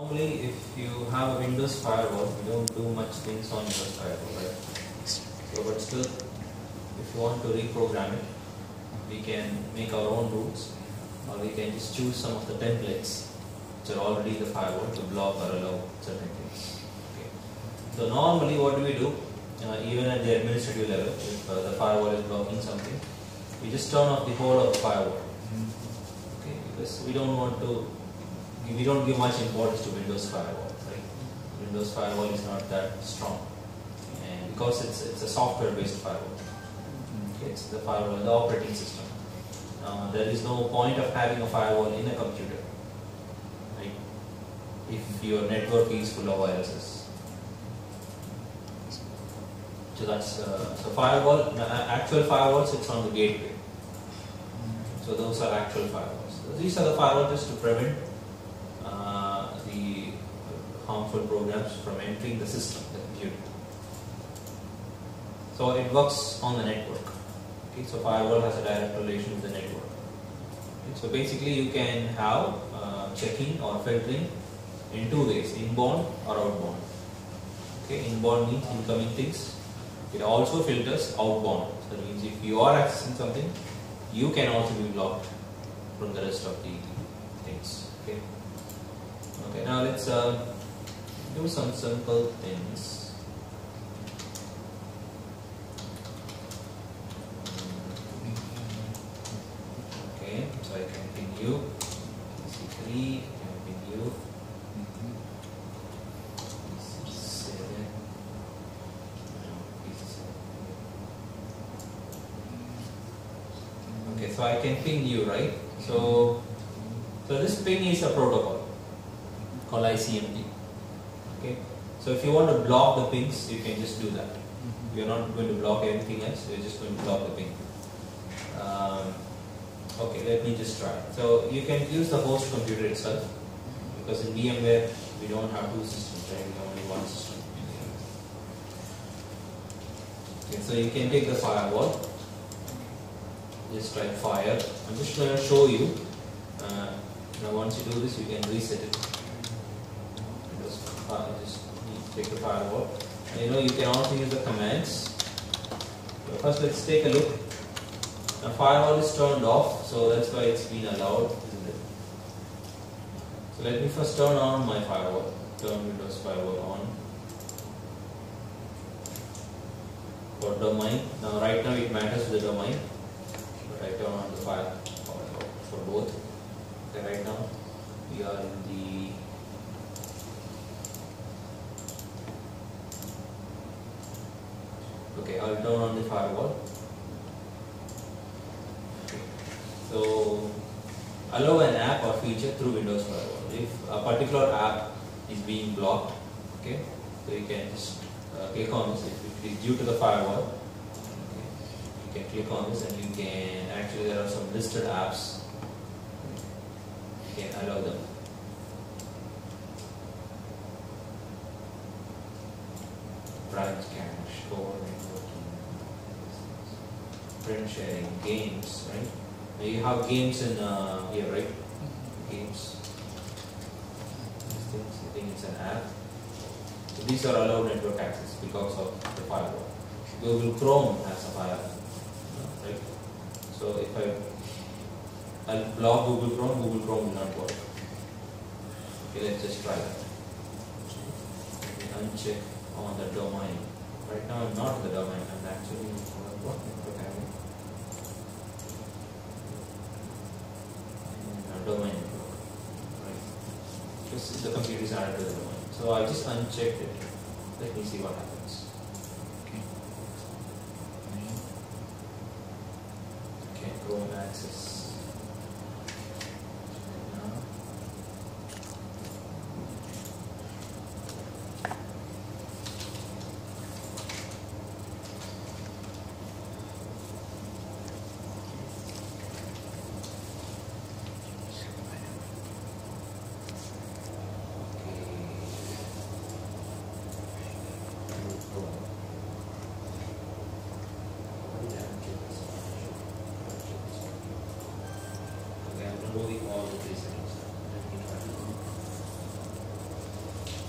Normally, if you have a Windows firewall, you don't do much things on Windows firewall, right? So, but still, if you want to reprogram it, we can make our own rules, or we can just choose some of the templates which are already in the firewall to block or allow certain things. Okay. So normally, what do we do? Even at the administrative level, if the firewall is blocking something, we just turn off the whole of the firewall. Okay, because we don't give much importance to Windows firewall, right? Windows firewall is not that strong, and because it's a software-based firewall. Okay, it's the firewall, the operating system. There is no point of having a firewall in a computer, right? If your network is full of viruses. So that's so firewall. Actual firewall sits on the gateway. So those are actual firewalls. So these are the firewalls just to prevent the harmful programs from entering the system, the computer. So it works on the network. Okay, so firewall has a direct relation with the network. Okay, so basically, you can have checking or filtering in two ways: inbound or outbound. Okay, inbound means incoming things. It also filters outbound. So that means if you are accessing something, you can also be blocked from the rest of the things. Okay. Okay. Now let's do some simple things. Okay. So I continue. C3. Continue. So I can ping you, right? So this ping is a protocol called ICMP. Okay. So if you want to block the pings, you can just do that. You're not going to block everything else. You're just going to block the ping. Okay. Let me just try. So you can use the host computer itself, because in VMware we don't have two systems, right? We have only one system. Okay. So you can take the firewall. Just try fire. I'm just going to show you. Now once you do this, you can reset it. Just take the firewall. And you can also use the commands. So first, let's take a look. Now firewall is turned off, so that's why it's been allowed, isn't it? So let me first turn on my firewall. Turn Windows firewall on. For domain. Now right now it matters the domain. I turn on the file for both. Okay, right now we are in the I'll turn on the firewall. Okay. So allow an app or feature through Windows firewall. If a particular app is being blocked, okay, so you can just click on this. If it is due to the firewall, you can click on this and you can actually, there are some listed apps, you can allow them. Branch cache, core networking, print sharing, games, right? Now you have games in here, right? Games. These things, I think it's an app. So these are allowed network access because of the firewall. Google Chrome has a firewall. Right? So if I'll block Google Chrome will not work. Okay, let's just try that. Uncheck on the domain. Right now I'm not in the domain, I'm actually what network am I? Domain network. Right. Just the computer is added to the domain. So I just unchecked it. Let me see what happens. Chrome access.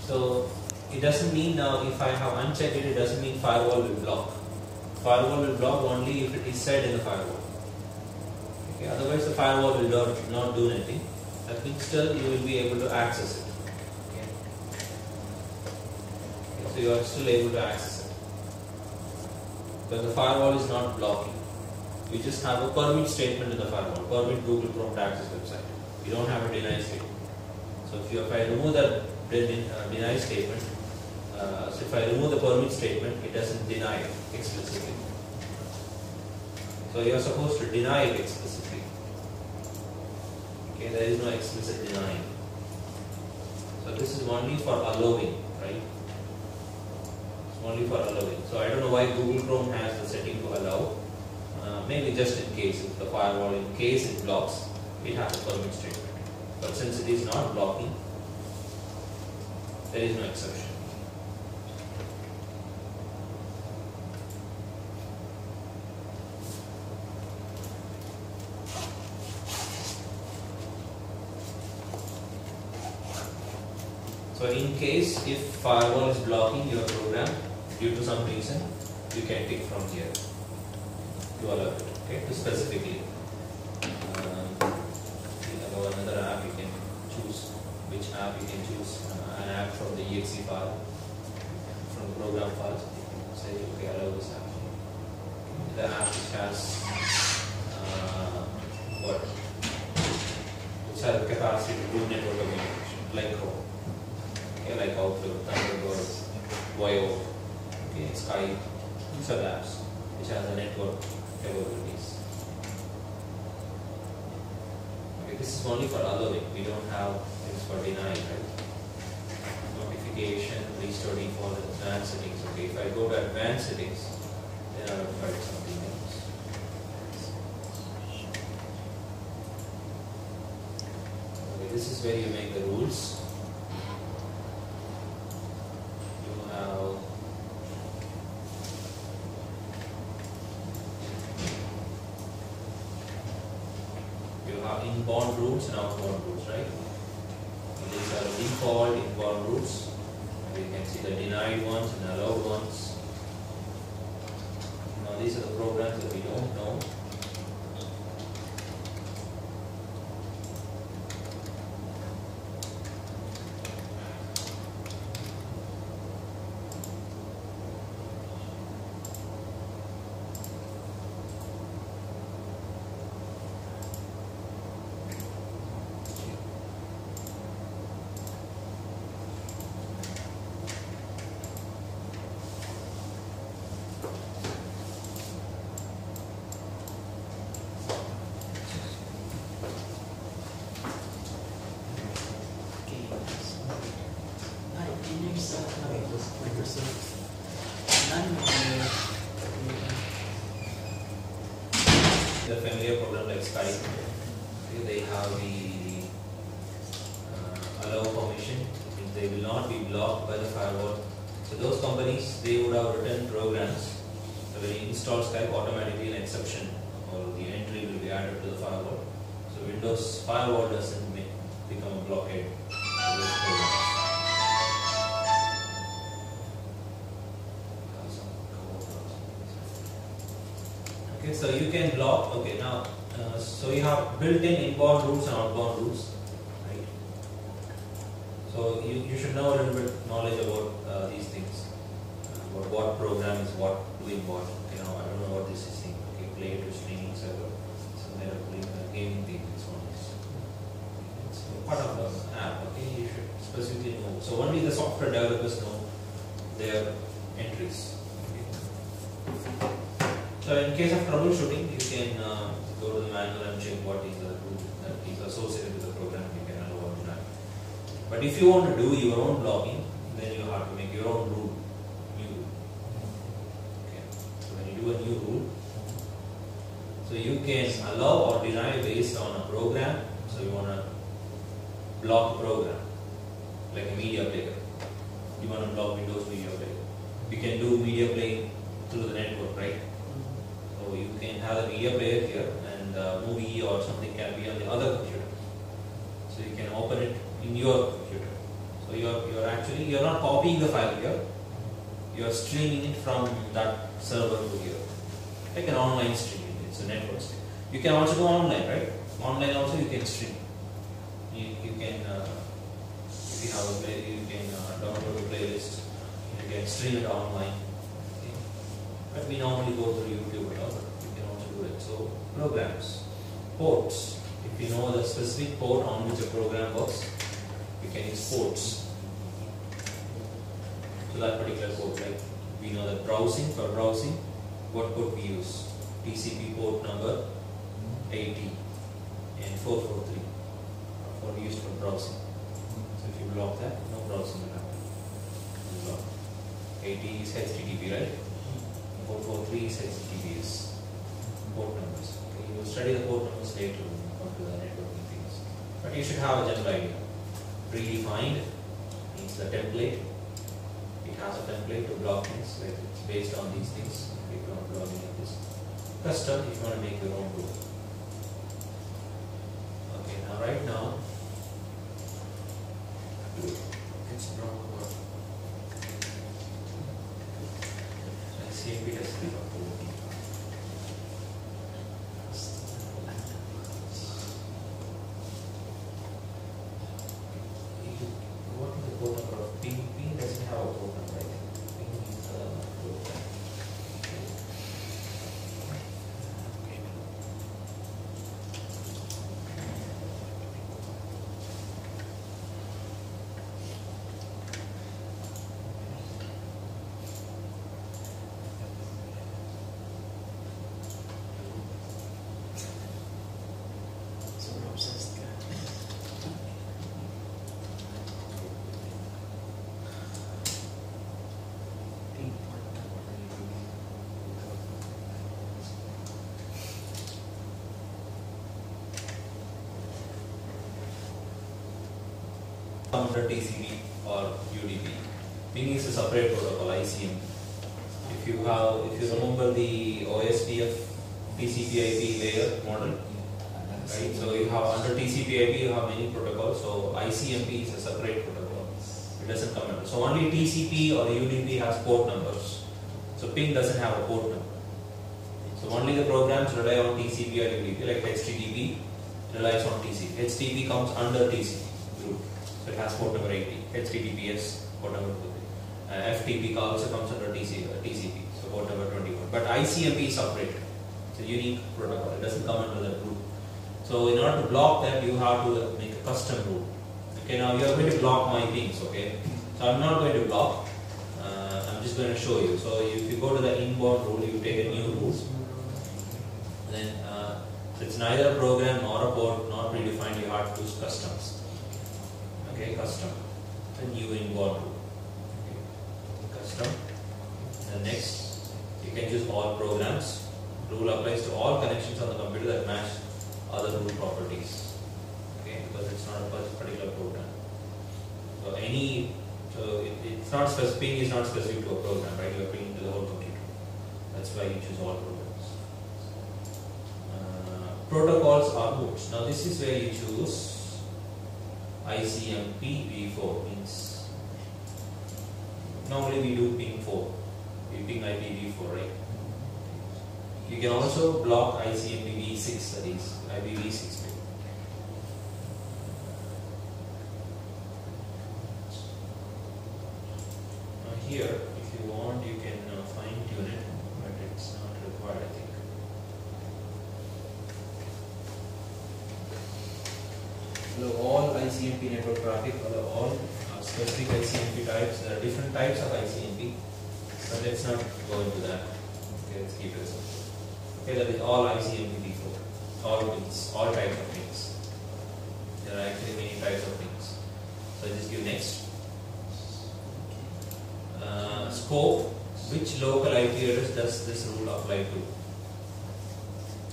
So it doesn't mean now if I have unchecked it, it doesn't mean firewall will block. Firewall will block only if it is set in the firewall. Okay, otherwise the firewall will not do anything. That means still you will be able to access it. Okay. Okay, so you are still able to access it. But the firewall is not blocking. You just have a permit statement in the firewall. Permit Google Chrome to access website. You don't have a deny statement. So if I remove that deny statement, so if I remove the permit statement, it doesn't deny it explicitly. So you are supposed to deny it explicitly. Okay, there is no explicit denying. So this is only for allowing, right? It's only for allowing. So I don't know why Google Chrome has the setting to allow. Maybe just in case, if the firewall, in case it blocks, it has a permit statement. But since it is not blocking, there is no exception. So in case if firewall is blocking your program due to some reason, you can pick from here to allow it, okay, to specifically. About another app, you can choose which app you can choose, an app from the exe file, from the program files. You can say, okay, allow this app. The app which has which has the capacity to do network communication, like Chrome, okay, like Outlook, Thunderbird, Voyo, okay, Skype. These are the apps which has the network capabilities. Okay, this is only for allowing. We don't have things for denying, right? Notification, restore default, advanced settings. Okay, if I go to advanced settings, then I will find something else. Okay, this is where you make the rules. You have inbound routes and outbound routes, right? And these are default inbound routes. And you can see the denied ones and allowed ones. Now these are the programs that we don't know. The familiar program like Skype, they have the allow permission. They will not be blocked by the firewall. So those companies, they would have written programs. So when you install Skype, automatically an exception or the entry will be added to the firewall. So Windows firewall doesn't become a blockade for those programs. Okay, so you can block. Okay, now so you have built-in inbound routes and outbound routes, right? So you should know a little bit knowledge about these things, about what program is what doing what. You know, I don't know what this is saying. Okay, play to streaming server. So they are doing gaming thing. This one is it's part of the app. Okay, you should specifically know. So only the software developers know their entries. So in case of troubleshooting, you can go to the manual and check what is the root that is associated with the program. You can allow or deny. But if you want to do your own blocking, then you have to make your own rule, new rule. Okay. So when you do a new rule, so you can allow or deny based on a program. So you want to block a program, like a media player. You want to block Windows media player. You can do media playing through the network, right? So you can have a media player here and a movie or something can be on the other computer. So you can open it in your computer. So you're actually actually you are not copying the file here, you are streaming it from that server to here, like an online streaming. It's a network stream. You can also go online, right? Online also you can stream. You can if you have a play, you can download a playlist. You can stream it online. Okay. But we normally go through YouTube and all, but you can also do it. So programs, ports. If you know the specific port on which a program works, you can use ports. So that particular port, like we know that browsing, for browsing, what port we use? TCP port number 80 and 443 for used for browsing. So if you block that, no browsing will happen. Block. 80 is HTTP, right? 443 is HTTPS. Port numbers. Okay, you will study the port numbers later when you come to the networking things. But you should have a general idea. Predefined means the template. It has a template to block things, like it's based on these things. If you want blogging like this. Custom, if you want to make your own rule. Okay, now right now, it's not work. ICMP has to be approved. What is the port number of ping? Ping doesn't have a port number, right? Ping is a port. Under TCP or UDP. Ping is a separate protocol, ICMP. If you remember the OSPF TCP/IP layer model, right? So you have under TCP/IP you have many protocols. So ICMP is a separate protocol. It doesn't come under. So only TCP or UDP has port numbers. So ping doesn't have a port number. So only the programs rely on TCP or UDP, like HTTP relies on TCP. HTTP comes under TCP group. So it has port number 80, HTTPS port number 23. FTP also comes under TCP, so port number 21. But ICMP is separate. It's a unique protocol. It doesn't come under that group. So in order to block that, you have to make a custom rule. Okay, now you are going to block my things. Okay, so I'm not going to block. I'm just going to show you. So if you go to the inbound rule, you take a new rule. Then so it's neither a program nor a port, not predefined. You have to use customs. Okay, custom. A new inbound rule. Okay. Custom. And next, you can choose all programs. Rule applies to all connections on the computer that match other rule properties. Okay, because it's not a particular program. So it's not specific. Ping is not specific to a program, right? You are pinging to the whole computer. That's why you choose all programs. Protocols are ports. Now this is where you choose ICMP v4 means normally we do ping 4. We ping IPv4, right? You can also block ICMP v6, that is IPv6 ping. Now here, if you want, you can fine tune it, but it's not required, I think. Allow all ICMP network traffic, allow all specific ICMP types. There are different types of ICMP, but let's not go into that. Okay, let's keep it simple. Okay, that is all ICMP v4. All pings, all types of pings. There are actually many types of pings. So I just give next. Scope. Which local IP address does this rule apply to?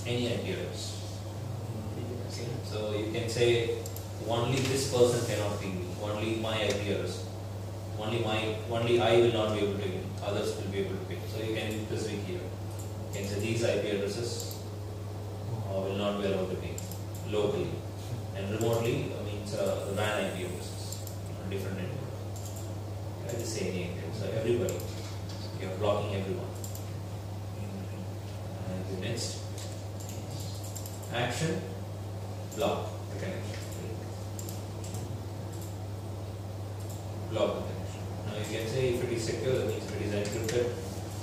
Any IP address. Okay. So you can say only this person cannot ping me. Only my IP address. Only I will not be able to ping. Others will be able to ping. So you can be specific here. You can say these IP addresses will not be allowed to ping locally, and remotely means the WAN IP addresses on different networks. exactly the same name. So everybody, you are blocking everyone. And the next action, block the connection. Block the connection. Now you can say if it is secure, that means if it is encrypted.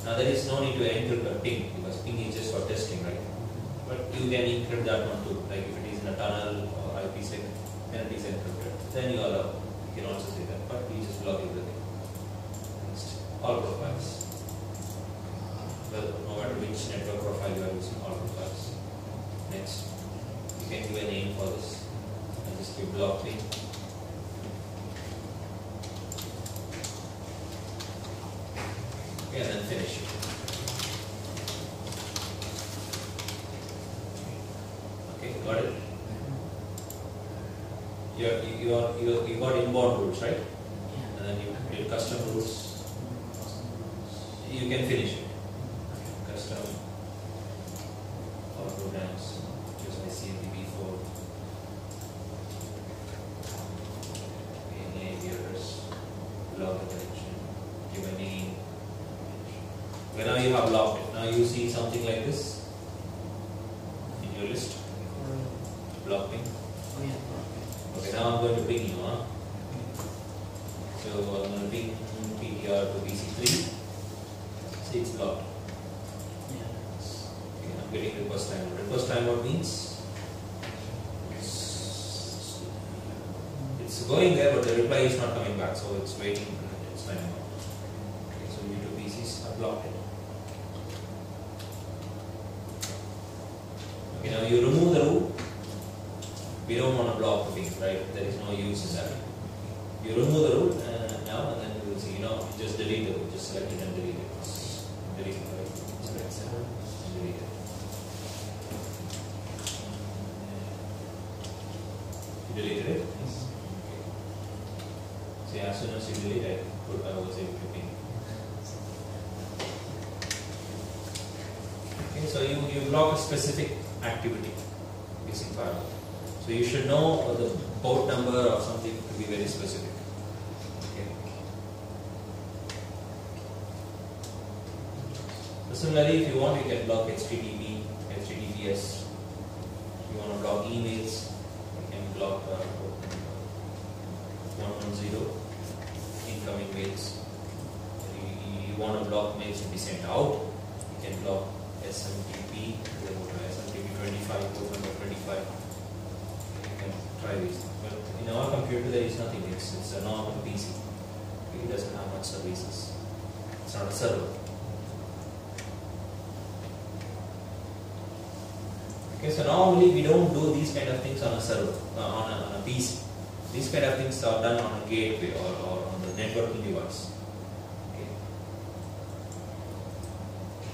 Now there is no need to encrypt a ping because ping is just for testing, right? But you can encrypt that one too. Like if it is in a tunnel or IPsec, then it is encrypted. Then you allow. You can also say that, but we just block everything. Next, all profiles. Well, no matter which network profile you are using, all profiles. Next, you can give a name for this and just give block ping. Okay, and then finish it. Okay, got it? You got inbound rules, right? And then you create custom rules. You can finish it. Custom or programs. Choose ICMPv4. Any errors. Log the connection. Give a name. Okay, now you have logged it. Now you see something like this in your list. Block ping. Okay, now I'm going to ping you, huh? So I'm going to ping PTR to PC3. See, it's blocked. Okay, I'm getting request timeout. Request timeout means it's going there, but the reply is not coming back, so it's waiting for its timeout. Okay, so U2 PCs are blocked it. Okay, now you remove the root. We don't want to block the ping, right? There is no use in that. You remove the root now, and then you will see, you just delete the root. Just select it and delete it. Delete it, right? Select it and delete it. You deleted it? Yes. Okay. See, as soon as you delete it, I was able to ping. Okay, so you block a specific activity using firewall. So you should know the port number or something to be very specific. Okay. So similarly, if you want, you can block HTTP, HTTPS. If you want to block emails, you can block 110 incoming mails. You want to block mails to be sent out, you can block SMTP, SMTP 25, port number 25. Try these. But in our computer there is nothing. It's a normal PC. It doesn't have much services. It's not a server. Okay, so normally we don't do these kind of things on a server, on a PC. These kind of things are done on a gateway or on the networking device. Okay.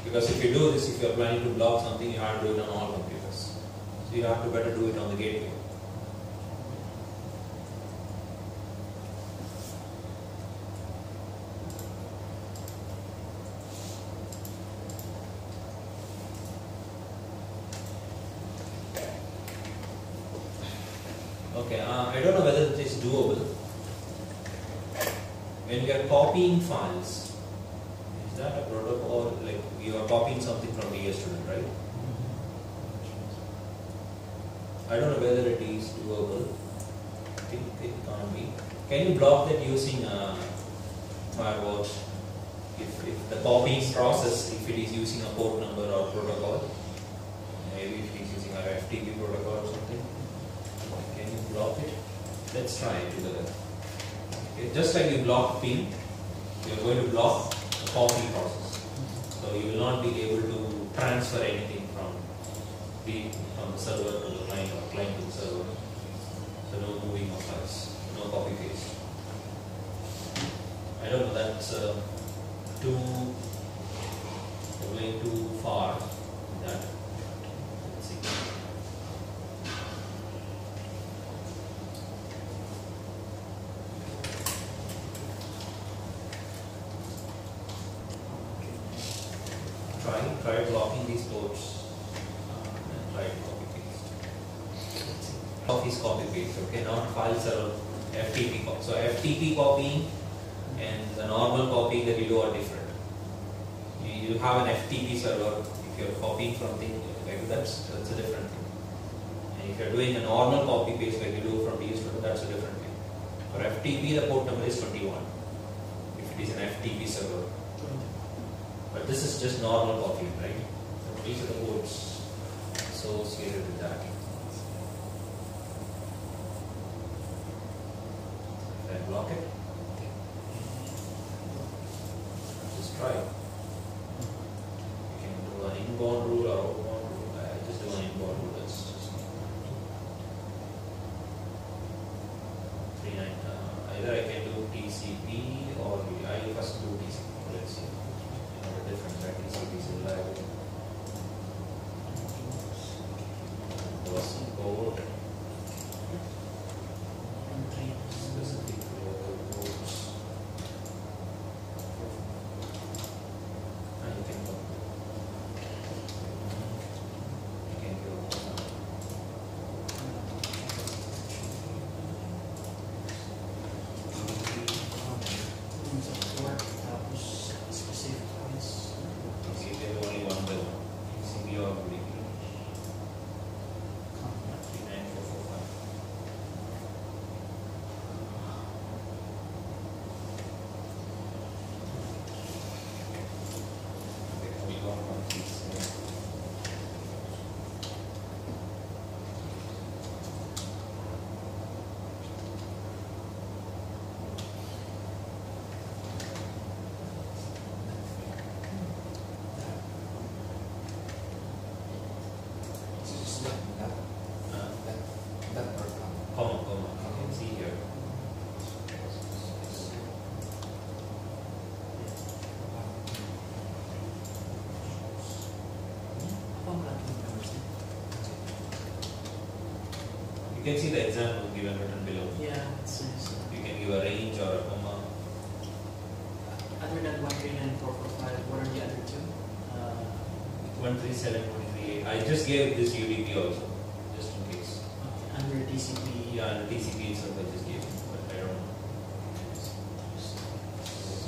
Because if you do this, if you are planning to block something, you have to do it on all computers. So you have to better do it on the gateway. Okay, I don't know whether it is doable. When we are copying files, is that a protocol? Like you are copying something from the student, right? I don't know whether it is doable. I think it can't be. Can you block that using firewall? If the copying process, if it is using a port number or protocol, maybe if it is using a FTP protocol or something. Can you block it? Let's try it together. Okay, just like you block ping, you are going to block the copy process. So you will not be able to transfer anything from the server to the client or client to the server. So no moving of files, no copy paste. I don't know, that's going too far. That. Let's see. Try blocking these ports and try to copy paste. Block is copy paste, okay? Not file server, FTP copy. So FTP copying and the normal copying that you do are different. You have an FTP server. If you're copying from things like that's a different thing. And if you're doing a normal copy paste like you do from DS to that's a different thing. For FTP, the port number is 21. If it is an FTP server, but this is just normal copying, right? So these are the ports associated with that. If I block it, just try. Inbound rule or outbound rule. I just do an inbound rule. That's just 39. Either I can do TCP or I first do TCP. Let's see. The difference, right? TCP is reliable. Person code. Specific rules. And you can go. You can see the example given written below. Yeah, it says. You can give a range or a comma. Other than 139.445, what are the other two? 137.138. I just gave this UDP also, just in case. Okay, under TCP. Yeah, and TCP itself I just gave, but I don't know.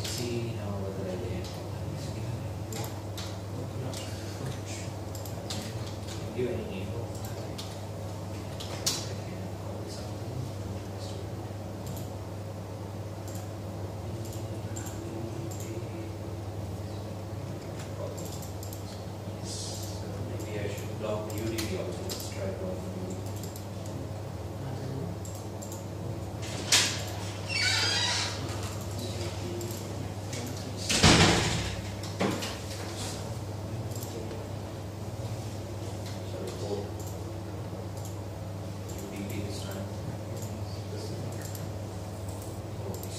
See now whether I can. Give any name. Block the UDP also. Let's try block the UDP. Sorry, code. UDP this time. Oops.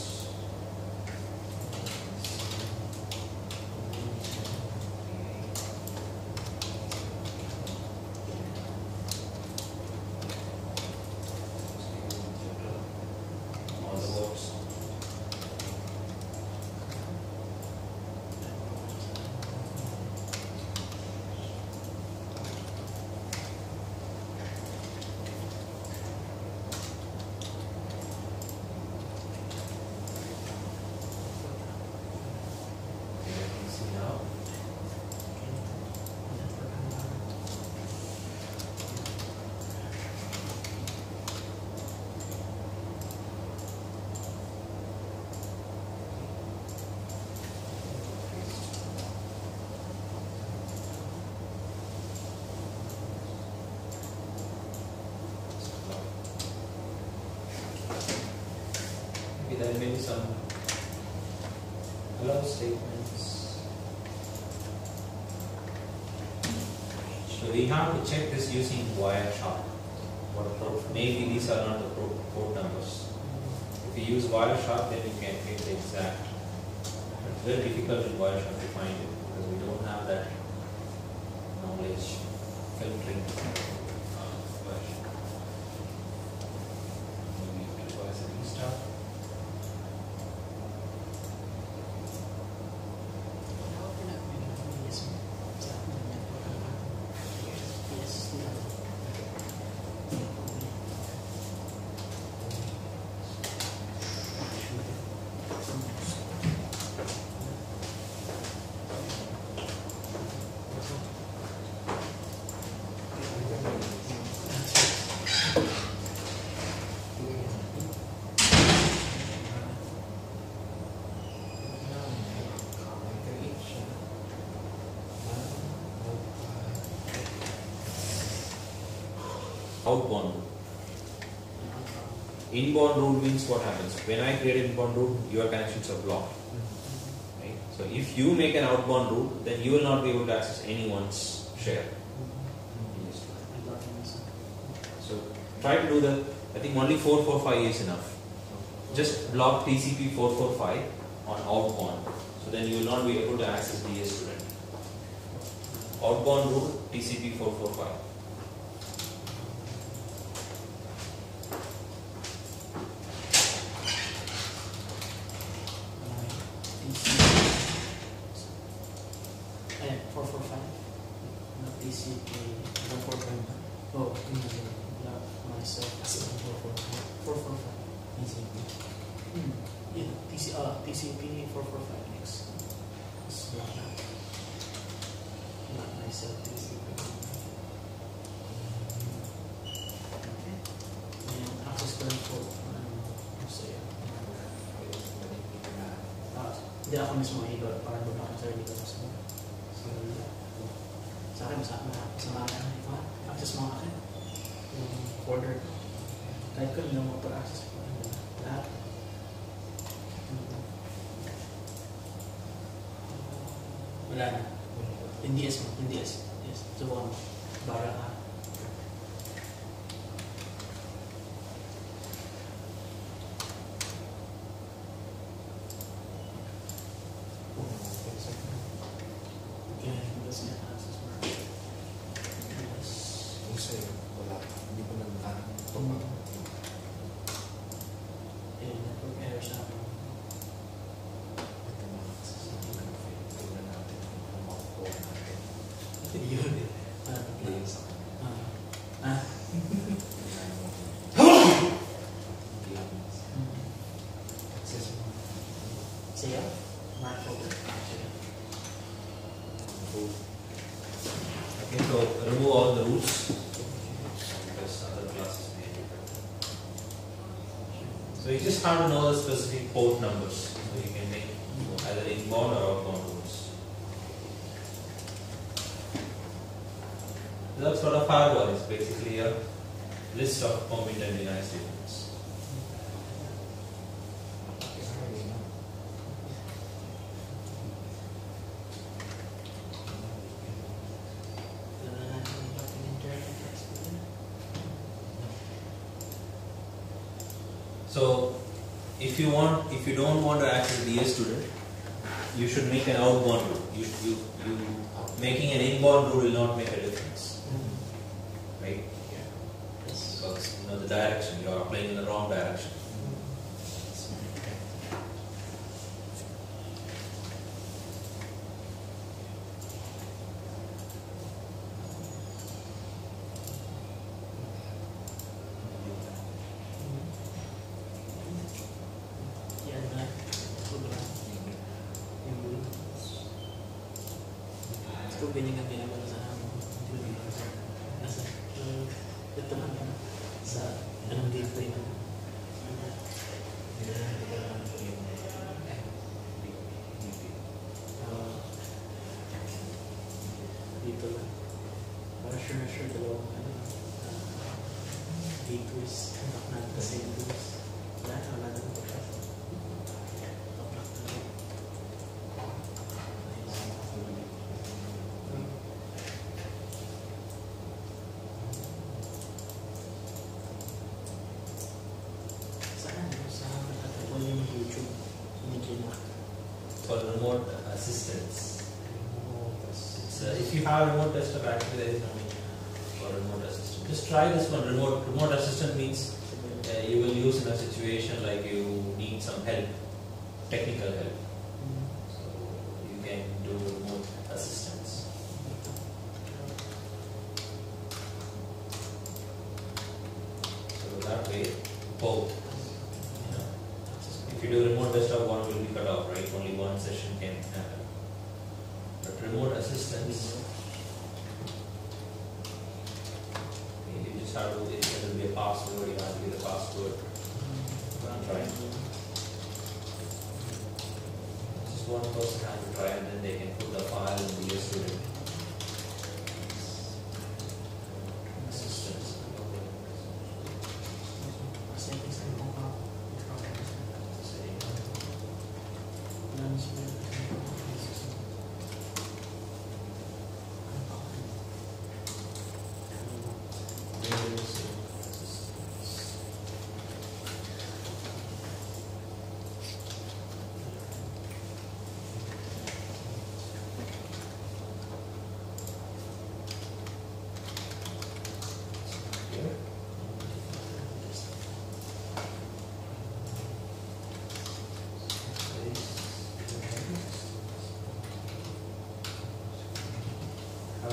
There may be some allow statements. So we have to check this using Wireshark. Maybe these are not the port numbers. If you use Wireshark, then you can get the exact. But it's very difficult in Wireshark to find it because we don't have that knowledge filtering. Maybe it requires a restart. outbound route. Inbound route means what happens? When I create an inbound route, your connections are blocked. Right? So if you make an outbound route, then you will not be able to access anyone's share. So try to do the, I think only 445 is enough. Just block TCP 445 on outbound. So then you will not be able to access DS student. Outbound route TCP 445. And 445. Not TCP 145. Oh, not myself. 445. TCP. Yeah, TCP 445 next. Not myself. TCP. Okay. And access control. Hindi ako mismo iba para doon ako sa dito sa akin, sa akin ito, access mo akin yung order kahit ko hindi mo access ko lahat wala na hindi yes subukan mo bara ka Okay, so remove all the routes because other classes may different. So you just have to know the specific port numbers so you can make either inbound or outbound routes. That's what a firewall is, basically a list of permitted denied statements. So, if you don't want to access DS student, you should make an outbound route. You making an inbound route will not make a difference, right? Because the direction you are applying in the wrong direction. For remote assistance. If you have remote desktop, actually there is no need for remote assistant. Just try this one. Remote assistant means you will use in a situation like you need some help, technical help. So you can do remote assistance. So that way, both. If you do remote desktop, one will be cut off, right? Only one session can happen. But remote assistance, you just have to, there will be a password, you have to give the password. Try. Just one person has to try and then they can put the file in the student. Assistance.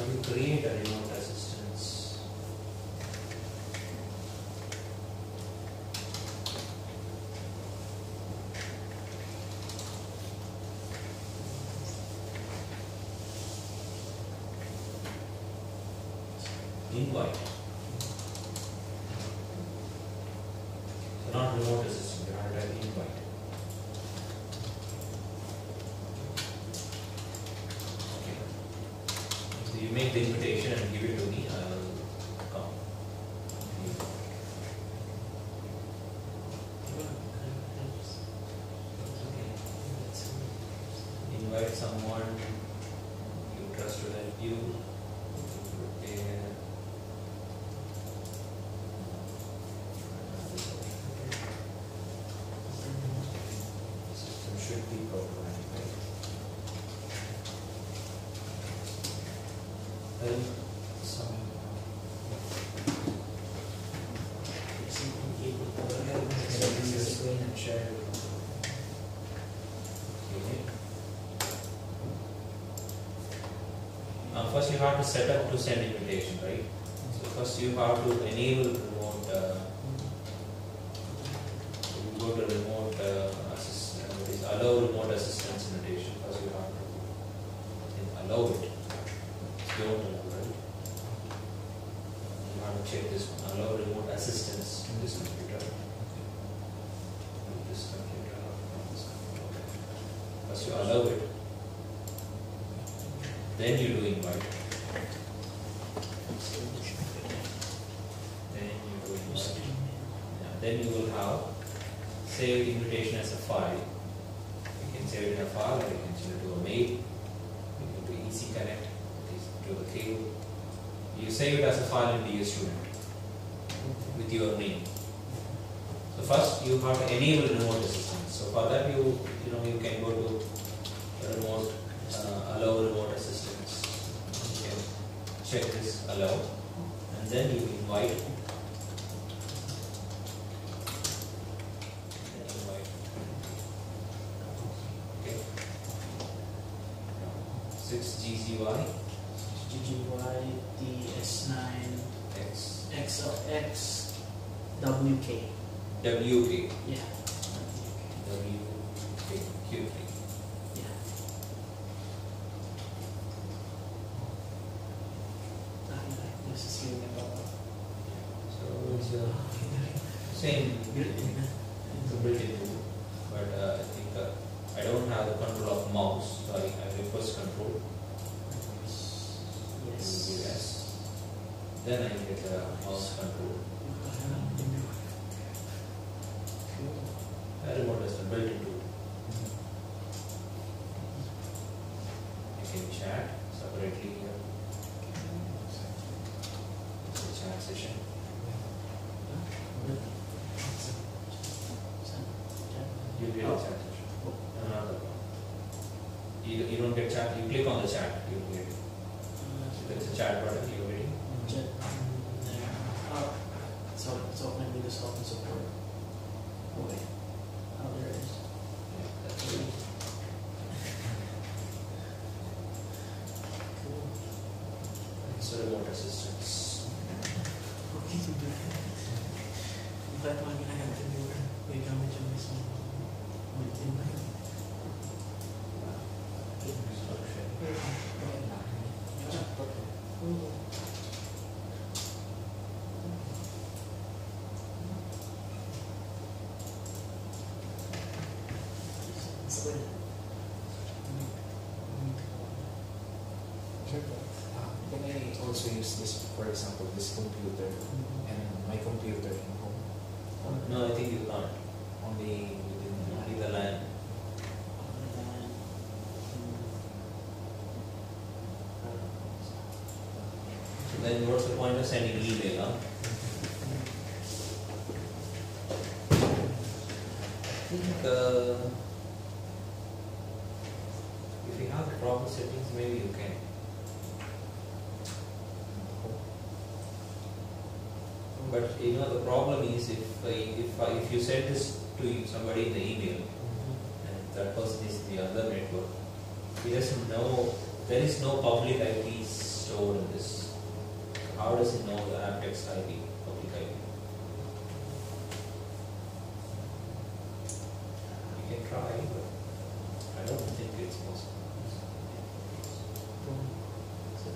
you create a remote assistance? Invite. So not remote assistant, you have to type invite. Okay. So you make the invitation and give it to me, I'll come. Invite someone you trust to help you. Prepare. System should be programmed, right? Help some. Screen and share. Okay. First you have to set up to send invitation, right? So first you have to enable remote, you go to remote allow remote assistance invitation. First you have to allow it. Don't allow, right? You have to check this one, allow remote assistance in this computer. This computer, okay. First you allow it. Then you do invite. Then you do invite. Yeah, then you will have saved invitation as a file. You can save it in a file, or you can send it to a mail. You can do easy connect to the cable. You save it as a file in DS Student with your name. So first you have to enable remote assistance. So for that you can go to remote. Allow remote assistance. You can check this allow, and then you invite. Okay. 6GZY. GGY X. XLX WK. WK. Yeah. WK. Q3. Yeah. This is you about. So it's same built-in tool, but I think I don't have the control of mouse, so I request control. Yes. Then I get the mouse control. The remote is the built-in tool. You can chat separately here. It's a chat session. You get a chat session. Another one. You don't get chat, you click on the chat, you will get it. So there's a chat button, you're waiting. So it's open with this open support. Oh wait. Oh, there it is. Yeah, that's it. Cool. It's a remote assistance. Okay, so good. In fact, I'm gonna have to do it. Wait, how much of this one? Can I also use this, for example, this computer and my computer in home? No, I think you can't. Only within Only the LAN. So then what's the point of sending email, huh? I think if you have the proper settings, maybe you can. But you know the problem is if you send this to somebody in the email and that person is in the other network, he doesn't know, there is no public IPs stored in this. How does it know the Aptech's IP, public IP? You can try, but I don't think it's possible. So,